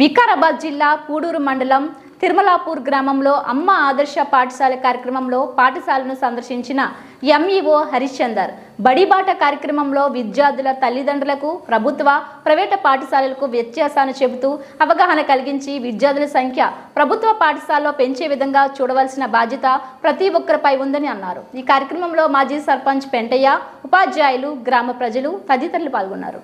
వికారాబాద్ జిల్లా పూడూరు మండలం తిరుమలాపూర్ గ్రామంలో అమ్మ ఆదర్శ పాఠశాల కార్యక్రమంలో పాఠశాలను సందర్శించిన ఎంఈఓ హరిశ్చందర్ బడిబాట కార్యక్రమంలో విద్యార్థుల తల్లిదండ్రులకు ప్రభుత్వ ప్రైవేటు పాఠశాలలకు వ్యత్యాసాన్ని చెబుతూ అవగాహన కలిగించి విద్యార్థుల సంఖ్య ప్రభుత్వ పాఠశాలలో పెంచే విధంగా చూడవలసిన బాధ్యత ప్రతి ఒక్కరిపై ఉందని అన్నారు। ఈ కార్యక్రమంలో మాజీ సర్పంచ్ పెంటయ్య, ఉపాధ్యాయులు, గ్రామ ప్రజలు తదితరులు పాల్గొన్నారు।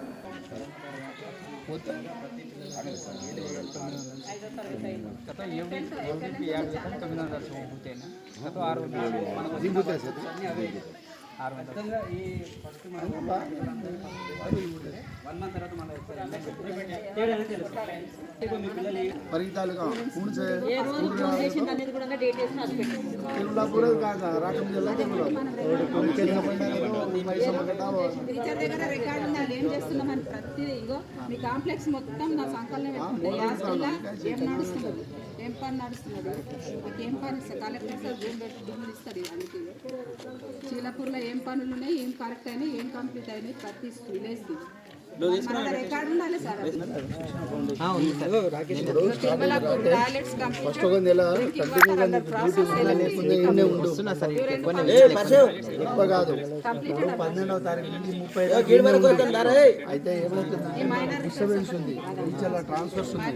మీ కాంప్లెక్స్ మొత్తం నా సంకలనం ఏం పని నడుస్తున్నది, ఏం పని కలెక్టర్ సార్ డూములు ఇస్తారు। అందుకే చీలపూర్లో ఏం పనులు ఉన్నాయి, ఏం కరెక్ట్ అయినాయి, ఏం కంప్లీట్ అయినాయి ప్రతి విలేజ్ది రికార్డు ఉండాలి సార్। అయితే ఏమవుతుంది, డిస్టర్బెన్స్ ఉంది, ట్రాన్స్ఫర్స్ ఉంది।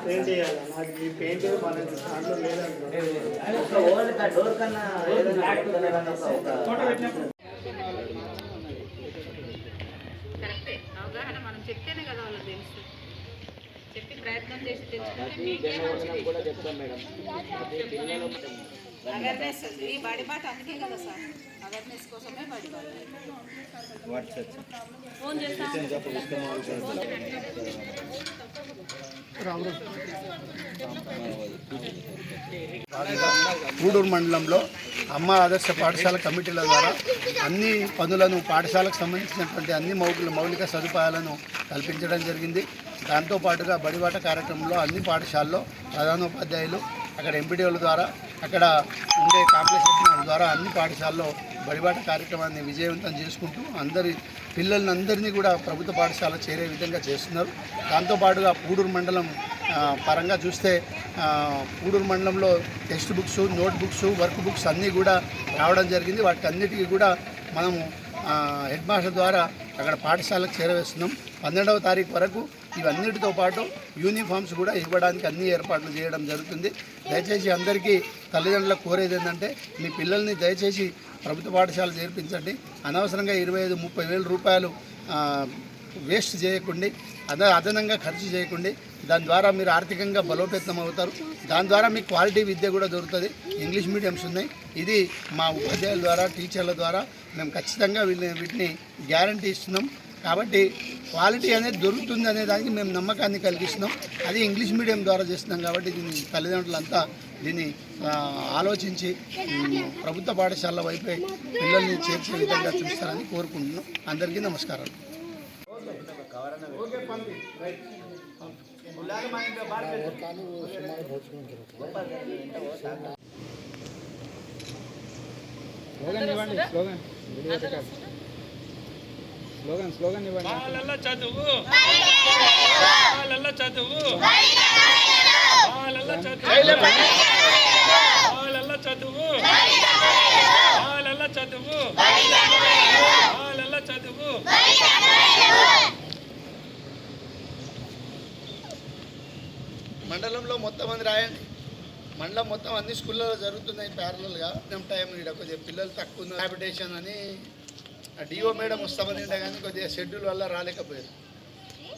పెయింట్ చేయాలి, నాకు ఈ పెయింట్ దాంట్లో లేదంటే కరెక్టే, అవగాహన మనం చెప్తేనే కదా వాళ్ళు తెలుసు, చెప్పి ప్రయత్నం చేసి తెలుసుకుంటే అవేర్నెస్ ఈ బడిబాట అందుకే కదా సార్, అవేర్నెస్ కోసమే బడిబాట। ఫోన్ పూడూరు మండలంలో అమ్మ ఆదర్శ పాఠశాల కమిటీల ద్వారా అన్ని పనులను పాఠశాలకు సంబంధించినటువంటి అన్ని మౌలిక సదుపాయాలను కల్పించడం జరిగింది। దాంతోపాటుగా బడిబాట కార్యక్రమంలో అన్ని పాఠశాలలో ప్రధానోపాధ్యాయులు, అక్కడ ఎంపీడీల ద్వారా, అక్కడ ఉండే కాంప్లెక్స్ ద్వారా అన్ని పాఠశాలలో బడిబాట కార్యక్రమాన్ని విజయవంతం చేసుకుంటూ అందరి పిల్లలందరినీ కూడా ప్రభుత్వ పాఠశాల చేరే విధంగా చేస్తున్నారు। దాంతోపాటుగా పూడూరు మండలం పరంగా చూస్తే పూడూరు మండలంలో text books, note books, work books అన్నీ కూడా రావడం జరిగింది। వాటి అన్నిటికీ కూడా మనము హెడ్ మాస్టర్ ద్వారా అక్కడ పాఠశాలకు చేరవేస్తున్నాం। 12వ తారీఖు వరకు ఇవన్నిటితో పాటు యూనిఫామ్స్ కూడా ఇవ్వడానికి అన్ని ఏర్పాట్లు చేయడం జరుగుతుంది। దయచేసి అందరికీ తల్లిదండ్రులకు కోరేది ఏంటంటే, మీ పిల్లల్ని దయచేసి ప్రభుత్వ పాఠశాల చేర్పించండి। అనవసరంగా 25-30 వేల రూపాయలు వేస్ట్ చేయకండి, అదనంగా ఖర్చు చేయకండి। దాని ద్వారా మీరు ఆర్థికంగా బలోపేతం అవుతారు, దాని ద్వారా మీకు క్వాలిటీ విద్య కూడా దొరుకుతుంది। ఇంగ్లీష్ మీడియంస్ ఉన్నాయి, ఇది మా ఉపాధ్యాయుల ద్వారా, టీచర్ల ద్వారా మేము ఖచ్చితంగా వీటిని గ్యారంటీ ఇస్తున్నాం। కాబట్టి క్వాలిటీ అనేది దొరుకుతుంది అనే దానికి మేము నమ్మకాన్ని కలిగిస్తున్నాం। అది ఇంగ్లీష్ మీడియం ద్వారా చేస్తున్నాం కాబట్టి దీన్ని తల్లిదండ్రులంతా దీన్ని ఆలోచించి ప్రభుత్వ పాఠశాల వైపే పిల్లల్ని చేర్చే విధంగా చూస్తారని కోరుకుంటున్నాం। అందరికీ నమస్కారాలు। స్లోగన్ ఇవ్వండి। వాళ్ళల్ల చదువు, వాళ్ళల్ల చదువు, వాళ్ళల్ల చదువు, వాళ్ళల్ల చదువు, వాళ్ళల్ల చదువు, వాళ్ళల్ల చదువు। మండలంలో మొత్తం మంది రాయండి, మండలం మొత్తం అన్ని స్కూళ్ళలో జరుగుతున్నాయి ప్యారలల్గా। టైం ఇక్కడ కొద్దిగా పిల్లలు తక్కువ హ్యాబిటేషన్ అని డిఓ మేడం వస్తామని కానీ కొద్దిగా షెడ్యూల్ వల్ల రాలేకపోయారు।